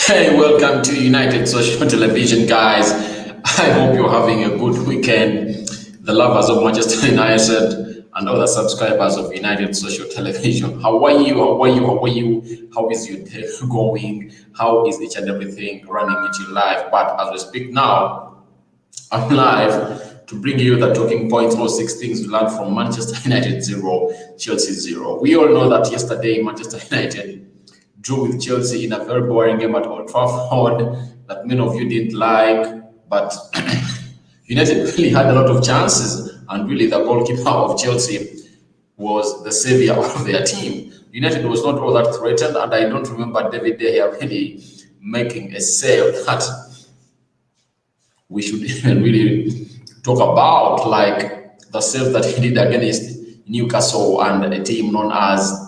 Hey, welcome to United Social Television, guys. I hope you're having a good weekend. The lovers of Manchester United and other subscribers of United Social Television. How are you? How are you? How are you? How is your day going? How is each and everything running into your life? But as we speak now, I'm live to bring you the talking points or six things we learned from Manchester United 0, Chelsea 0. We all know that yesterday Manchester United drew with Chelsea in a very boring game at Old Trafford that many of you didn't like, but United really had a lot of chances, and really the goalkeeper of Chelsea was the savior of their team. United was not all that threatened, and I don't remember David De Gea really making a save that we should even really talk about, like the save that he did against Newcastle and a team known as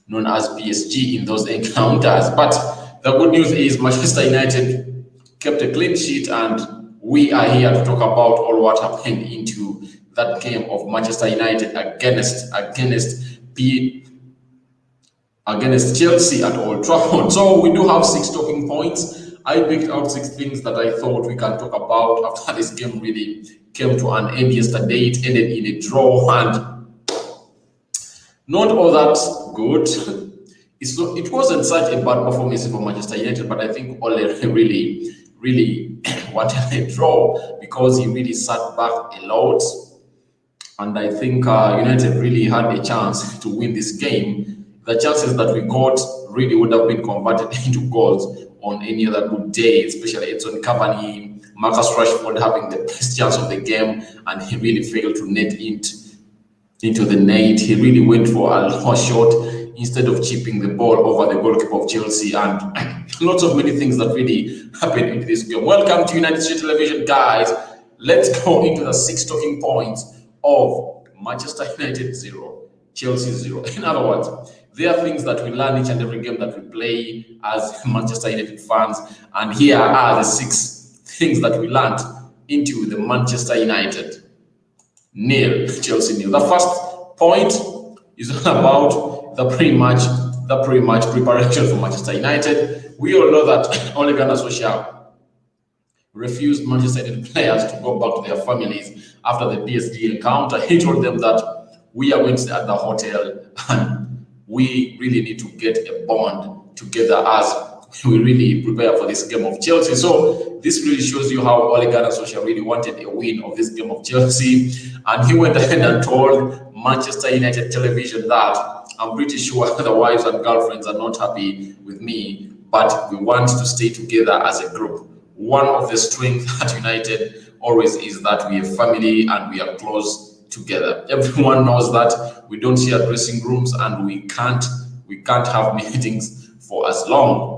PSG in those encounters. But the good news is Manchester United kept a clean sheet, and we are here to talk about all what happened into that game of Manchester United against Chelsea at Old Trafford. So we do have 6 talking points. I picked out 6 things that I thought we can talk about after this game really came to an end yesterday. It ended in a draw, and not all that good. It wasn't such a bad performance for Manchester United, but I think Ole really wanted a draw because he really sat back a lot. And I think United really had a chance to win this game. The chances that we got really would have been converted into goals on any other good day, especially Edson Cavani, Marcus Rashford having the best chance of the game, and he really failed to net it into the net. He really went for a long shot instead of chipping the ball over the goalkeeper of Chelsea, and lots of many things that really happened in this game. Welcome to United States Television, guys. Let's go into the 6 talking points of Manchester United 0, Chelsea 0. In other words, there are things that we learn each and every game that we play as Manchester United fans, and here are the 6 things that we learned into the Manchester United 0, Chelsea 0. The first point is about the pre-match preparation for Manchester United. We all know that Ole Gunnar Solskjaer refused Manchester United players to go back to their families after the PSG encounter. He told them that we are going to stay at the hotel, and we really need to get a bond together as we really prepare for this game of Chelsea. So this really shows you how Ole Gunnar Solskjaer really wanted a win of this game of Chelsea, and he went ahead and told Manchester United television that I'm pretty sure the wives and girlfriends are not happy with me, but we want to stay together as a group. One of the strengths at United always is that we are family and we are close together. Everyone knows that we don't share dressing rooms, and we can't have meetings for as long.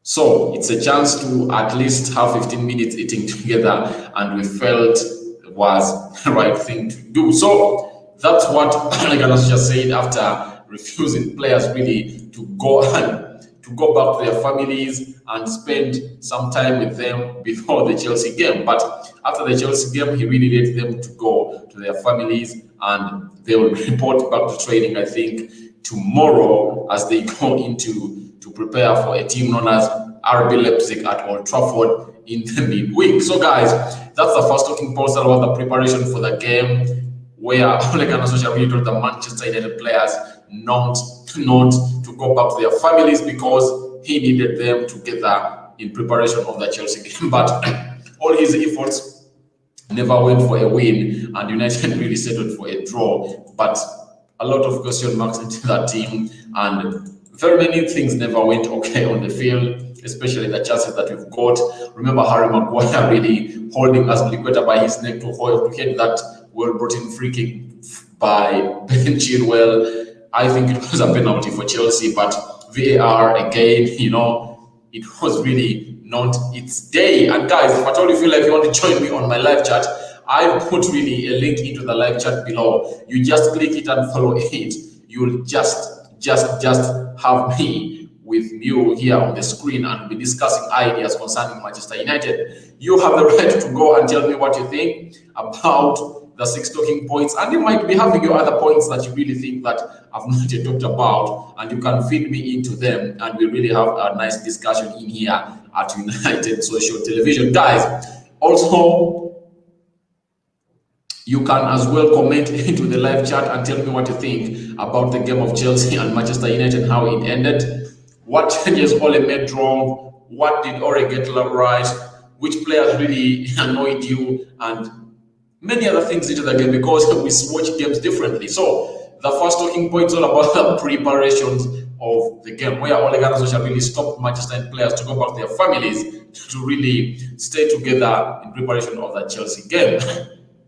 So it's a chance to at least have 15 minutes eating together, and we felt it was the right thing to do. So that's what Ole Gunnar Solskjaer said after refusing players really to go back to their families and spend some time with them before the Chelsea game. But after the Chelsea game, he really let them to go to their families, and they will report back to training, I think, tomorrow as they go to prepare for a team known as RB Leipzig at Old Trafford in the midweek. So guys, that's the first talking point about the preparation for the game, where Ole Gunnar Solskjaer really told the Manchester United players not to go back to their families because he needed them together in preparation of the Chelsea game. But all his efforts never went for a win, and United really settled for a draw. But a lot of question marks into that team, and very many things never went okay on the field, especially the chances that we've got. Remember Harry Maguire really holding Azpilicueta by his neck to hit that well-brought-in free kick by Ben Chilwell. I think it was a penalty for Chelsea, but VAR again, it was really not its day. And guys, if at all you feel like you want to join me on my live chat, I've put really a link into the live chat below. You just click it and follow it. You'll just have me with you here on the screen, and we'll be discussing ideas concerning Manchester United. You have the right to go and tell me what you think about the 6 talking points, and you might be having your other points that you really think that I've not yet talked about, and you can feed me into them, and we really have a nice discussion in here at United Social Television. Guys, also, you can as well comment into the live chat and tell me what you think about the game of Chelsea and Manchester United and how it ended. What changes Ole made wrong? What did Ole get right? Which players really annoyed you? And many other things into the game, because we watch games differently. So the first talking point is all about the preparations of the game, where Ole Gunnar Solskjaer really stopped Manchester United players to go back to their families to really stay together in preparation of the Chelsea game.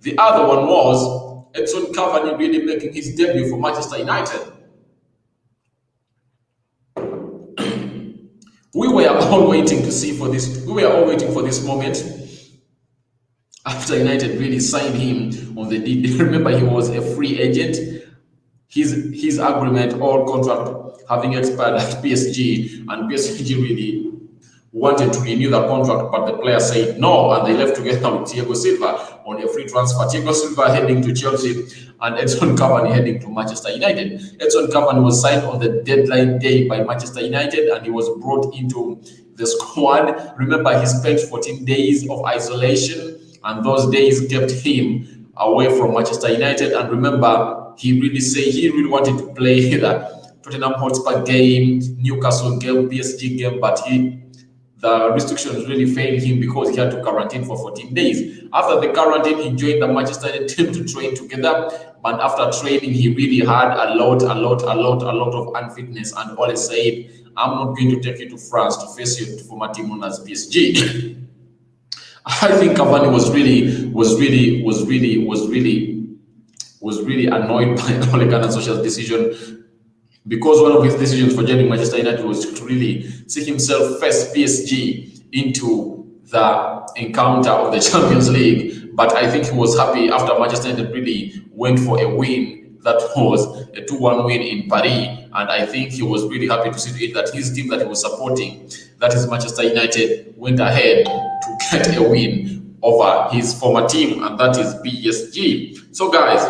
The other one was Edson Cavani really making his debut for Manchester United. We were all waiting to see for this. We were all waiting for this moment after United really signed him on the deal. Remember, he was a free agent. His agreement or contract having expired at PSG, and PSG really wanted to renew the contract, but the player said no, and they left together with Thiago Silva on a free transfer. Thiago Silva heading to Chelsea and Edson Cavani heading to Manchester United. Edson Cavani was signed on the deadline day by Manchester United, and he was brought into the squad. Remember, he spent 14 days of isolation, and those days kept him away from Manchester United. And remember, he really wanted to play the Tottenham Hotspur game, Newcastle game, PSG game, but the restrictions really failed him because he had to quarantine for 14 days. After the quarantine, he joined the Manchester United team to train together. And after training, he really had a lot of unfitness. And Ole said, I'm not going to take you to France to face your former team known as PSG. I think Cavani was really annoyed by Ole Gunnar Solskjaer's decision, because one of his decisions for joining Manchester United was to really see himself face PSG into the encounter of the Champions League. But I think he was happy after Manchester United really went for a win that was a 2-1 win in Paris. And I think he was really happy to see to it that his team that he was supporting, that is Manchester United, went ahead to get a win over his former team, and that is PSG. So guys,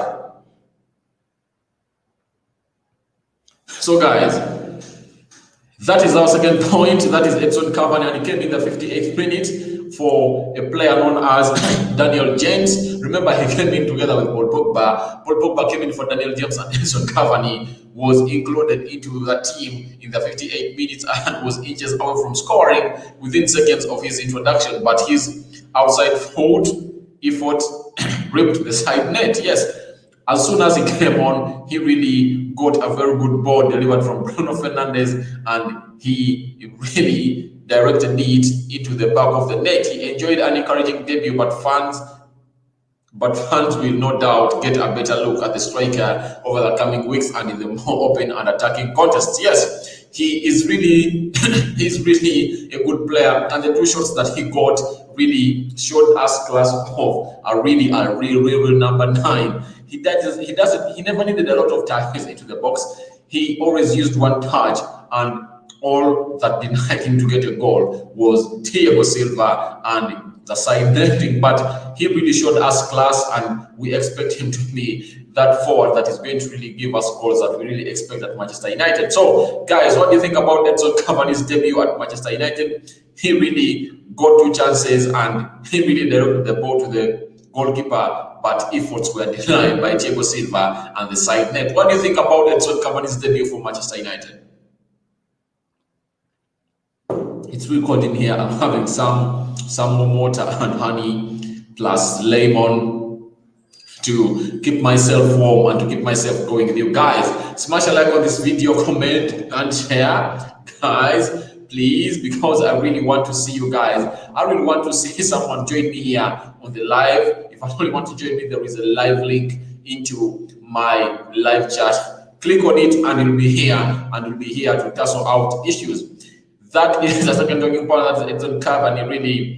that is our second point. That is Edson Cavani, and he came in the 58th minute for a player known as Daniel James. Remember, he came in together with Paul Pogba. Paul Pogba came in for Daniel James, and Edson Cavani was included into the team in the 58 minutes and was inches away from scoring within seconds of his introduction. But his outside foot effort ripped the side net. Yes. As soon as he came on, he really got a very good ball delivered from Bruno Fernandes, and he really directed it into the back of the net. He enjoyed an encouraging debut, but fans will no doubt get a better look at the striker over the coming weeks and in the more open and attacking contests. Yes, he is really a good player, and the 2 shots that he got really showed us class of a real number 9. He never needed a lot of touches into the box. He always used one touch, and all that denied him to get a goal was Thiago Silva and the side netting. But he really showed us class, and we expect him to be that forward that is going to really give us goals that we really expect at Manchester United. So, guys, what do you think about Edson Cavani's debut at Manchester United? He really got 2 chances, and he really directed the ball to the goalkeeper, but efforts were denied by Thiago Silva and the side net. What do you think about Edson Cavani's debut for Manchester United? It's recording here. I'm having some more water and honey plus lemon to keep myself warm and to keep myself going with you guys. Smash a like on this video, comment and share, guys, please, because I really want to see you guys. I really want to see someone join me here on the live. If I don't want to join me, there is a live link into my live chat. Click on it and you'll be here, and you'll be here to tussle out issues. That is the second talking point. That's Edson Cavani really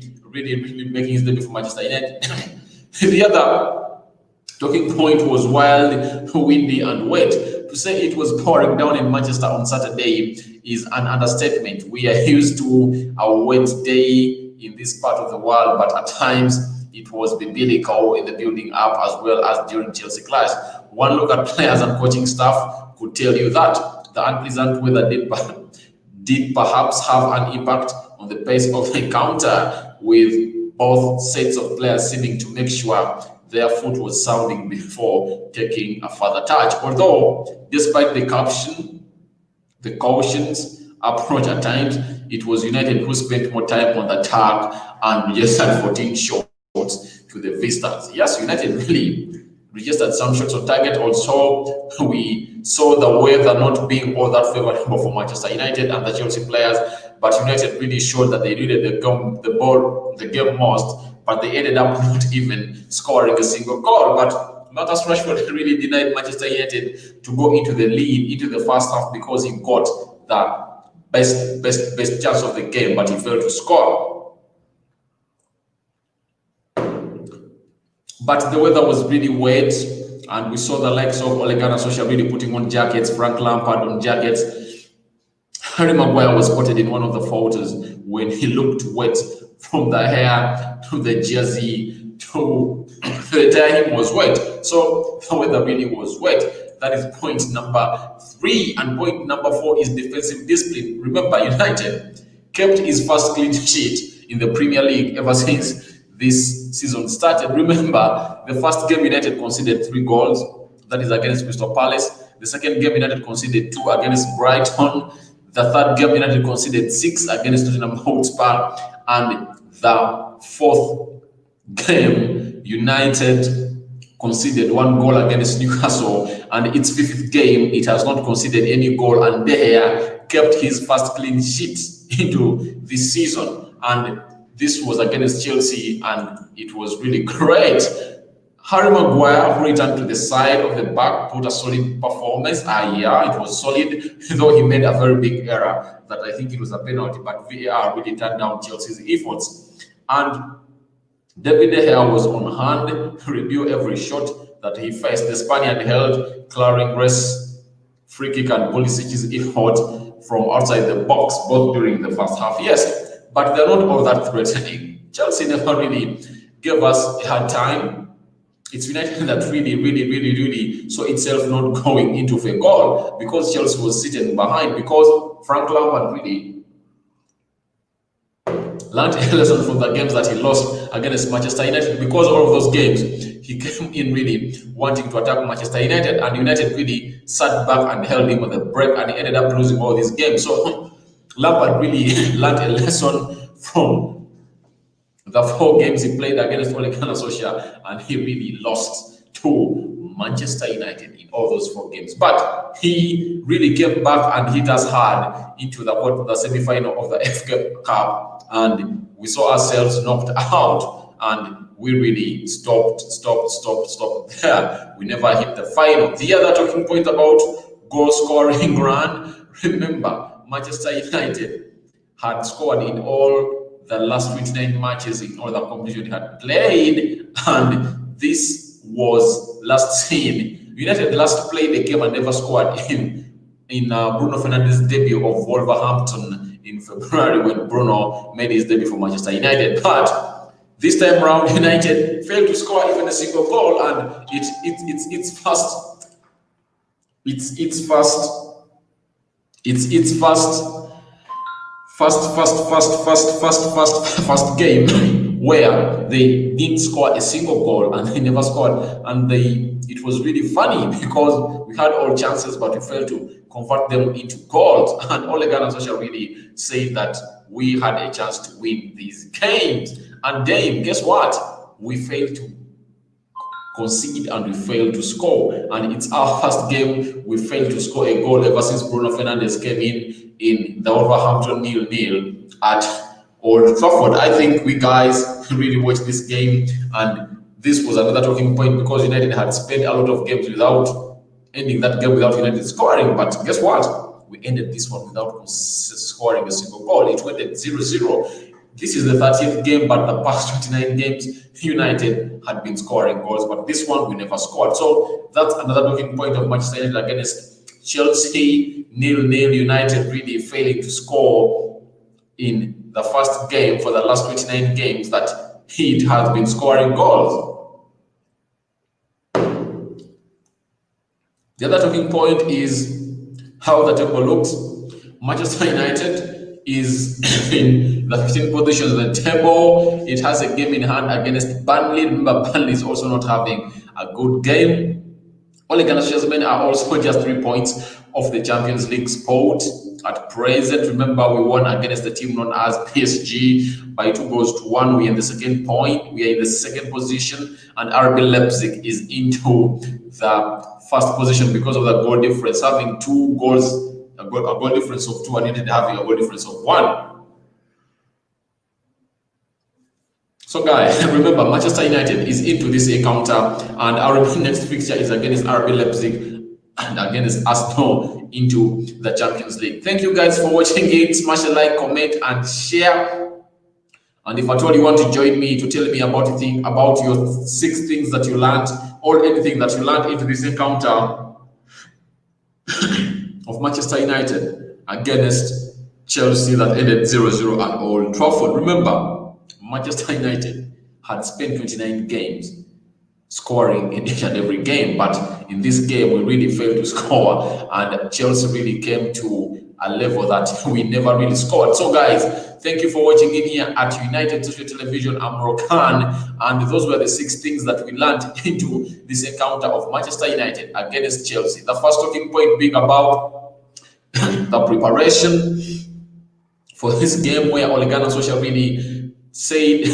making his debut for Manchester United. The other talking point was wild, windy, and wet. To say it was pouring down in Manchester on Saturday is an understatement. We are used to a wet day in this part of the world, but at times it was biblical in the building up as well as during Chelsea clash. One look at players and coaching staff could tell you that the unpleasant weather did perhaps have an impact on the pace of the encounter, with both sets of players seeming to make sure their foot was sounding before taking a further touch. Although, despite the cautions approach at times, it was United who spent more time on the attack and registered 14 shots to the visitors. Yes, United really registered some shots on target. Also, we saw the weather not being all that favorable for Manchester United and the Chelsea players, but United really showed that they needed the game most, but they ended up not even scoring a single goal. But Marcus Rashford really denied Manchester United to go into the lead into the first half because he got the best chance of the game, but he failed to score. But the weather was really wet, and we saw the likes of Ole Gunnar Solskjaer really putting on jackets, Frank Lampard on jackets. Harry Maguire was spotted in one of the photos when he looked wet from the hair to the jersey to the entire him was wet. So the weather really was wet. That is point number 3. And point number 4 is defensive discipline. Remember, United kept his first clean sheet in the Premier League ever since this season started. Remember, the first game United conceded 3 goals. That is against Crystal Palace. The second game United conceded 2 against Brighton. The third game United conceded 6 against Tottenham Hotspur. And the fourth game United conceded 1 goal against Newcastle, and its 5th game it has not conceded any goal, and there kept his first clean sheet into this season, and this was against Chelsea, and it was really great. Harry Maguire, who returned to the side of the back, put a solid performance. Yeah, it was solid, though he made a very big error that I think it was a penalty, but VAR really turned down Chelsea's efforts. And David De Gea was on hand to review every shot that he faced. The Spaniard held clearing race, free kick, and Pulisic's effort from outside the box, both during the first half. Yes, but they're not all that threatening. Chelsea never really gave us a hard time. It's United that really saw itself not going into a goal because Chelsea was sitting behind, because Frank Lampard really learned a lesson from the games that he lost against Manchester United. Because all of those games, he came in really wanting to attack Manchester United, and United really sat back and held him on the break, and he ended up losing all these games. So Lampard really learned a lesson from the 4 games he played against Ole Gunnar Solskjaer, and he really lost to Manchester United in all those 4 games. But he really came back and hit us hard into the semi-final of the FA Cup, and we saw ourselves knocked out, and we really stopped there. We never hit the final. The other talking point about goal scoring run, remember, Manchester United had scored in all the last 29 matches in all the competition he had played, and this was last seen. United last played a game and never scored in Bruno Fernandes' debut of Wolverhampton in February, when Bruno made his debut for Manchester United. But this time around, United failed to score even a single goal, and it's first game where they didn't score a single goal, and they never scored, and it was really funny because we had all chances, but we failed to convert them into goals. And Ole Gunnar Solskjaer really said that we had a chance to win these games, and then guess what? We failed to concede and we failed to score, and it's our first game we failed to score a goal ever since Bruno Fernandes came in the Wolverhampton 0-0 at Old Trafford. I think we guys really watched this game, and this was another talking point because United had spent a lot of games without ending that game without United scoring. But guess what? We ended this one without scoring a single goal. It went at 0-0. This is the 30th game, but the past 29 games, United had been scoring goals, but this one we never scored. So that's another talking point of Manchester United against Chelsea. 0-0, United really failing to score in the first game for the last 29 games that it has been scoring goals. The other talking point is how the table looks. Manchester United is in the 15th position of the table. It has a game in hand against Burnley. Remember, Burnley is also not having a good game. Ole Gunnar Solskjaer are also just 3 points off the Champions League spot at present. Remember, we won against the team known as PSG by 2-1. We are in the second point. We are in the second position, and RB Leipzig is into the first position because of the goal difference, having 2 goals, a goal difference of 2, and United having a goal difference of 1. So guys, remember, Manchester United is into this encounter, and our next fixture is against RB Leipzig and against Arsenal into the Champions League. Thank you guys for watching it. Smash a like, comment, and share. And if at all you want to join me to tell me about your 6 things that you learned, or anything that you learned into this encounter of Manchester United against Chelsea that ended 0-0 at Old Trafford. Remember, Manchester United had spent 29 games scoring in each and every game, but in this game we really failed to score, and Chelsea really came to a level that we never really scored. So guys, thank you for watching in here at United Social Television. I'm Rokan, and those were the 6 things that we learned into this encounter of Manchester United against Chelsea. The first talking point being about the preparation for this game, where Ole Gunnar Solskjaer really said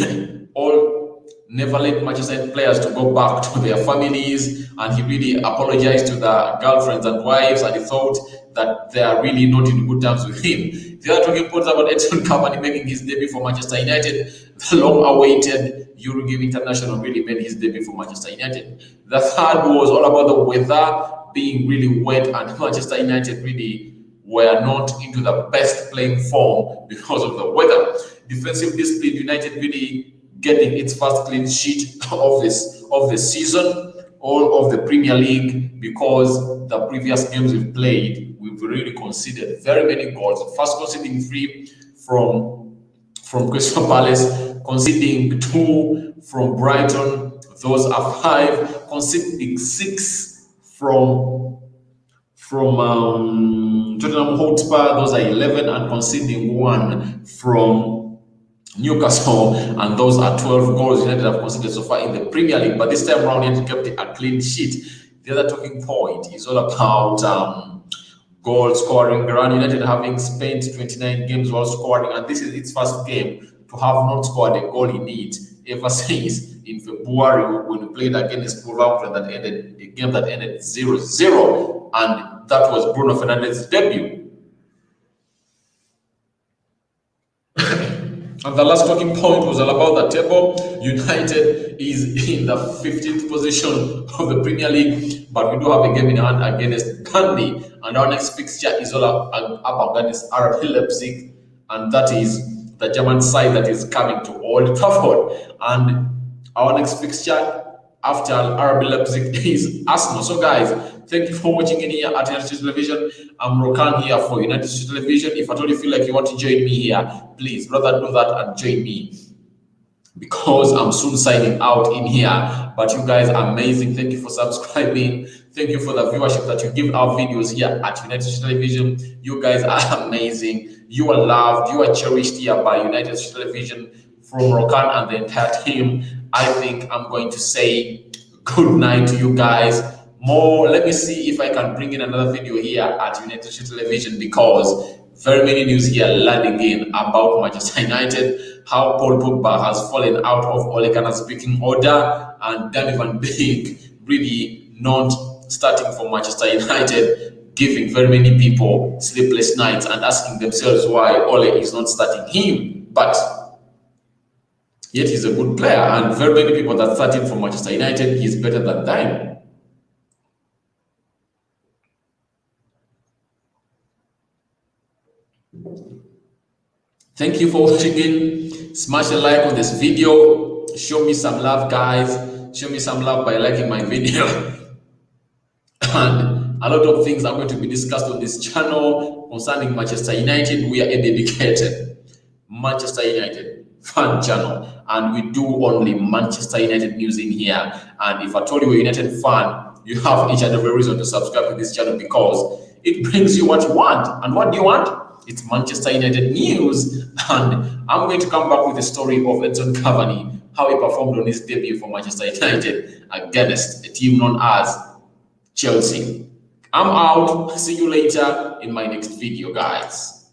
never let Manchester United players to go back to their families, and he really apologized to the girlfriends and wives, and he thought that they are really not in good terms with him. The other talking points about Edson Cavani making his debut for Manchester United. The long-awaited Eurogames International really made his debut for Manchester United. The third was all about the weather being really wet, and Manchester United really were not into the best playing form because of the weather. Defensive discipline, United really getting its first clean sheet of the season, all of the Premier League, because the previous games we've played, we've really conceded very many goals. First conceding 3 from Crystal Palace, conceding 2 from Brighton, those are 5, conceding 6 from Tottenham Hotspur, those are 11, and conceding 1 from Newcastle, and those are 12 goals United have conceded so far in the Premier League. But this time around, United kept a clean sheet. The other talking point is all about goal scoring run. United having spent 29 games while scoring, and this is its first game to have not scored a goal in it ever since in February when we played against Wolverhampton, that ended a game that ended 0-0, and that was Bruno Fernandes's debut. And the last talking point was all about the table. United is in the 15th position of the Premier League, but we do have a game in hand against Burnley. And our next fixture is all up against RB Leipzig, and that is the German side that is coming to Old Trafford. And our next fixture after RB Leipzig is Arsenal. So guys, thank you for watching in here at United Television. I'm Rokan here for United Television. If at all you feel like you want to join me here, please brother do that and join me, because I'm soon signing out in here. But you guys are amazing. Thank you for subscribing. Thank you for the viewership that you give our videos here at United Television. You guys are amazing. You are loved. You are cherished here by United Television. From Rokan and the entire team, I think I'm going to say good night to you guys. Let me see if I can bring in another video here at United Television, because very many news here landing in about Manchester United, how Paul Pogba has fallen out of Ole Gunnar's picking order, and Danny Van Beek really not starting for Manchester United, giving very many people sleepless nights and asking themselves why Ole is not starting him. But yet he's a good player, and very many people that started for Manchester United, he's better than them. Thank you for watching in. Smash a like on this video. Show me some love, guys. Show me some love by liking my video. And a lot of things are going to be discussed on this channel concerning Manchester United. We are a dedicated Manchester United fan channel, and we do only Manchester United news in here. And if I told you a United fan, you have each and every reason to subscribe to this channel because it brings you what you want. And what do you want? It's Manchester United news. And I'm going to come back with the story of Edson Cavani, how he performed on his debut for Manchester United against a team known as Chelsea. I'm out. See you later in my next video, guys.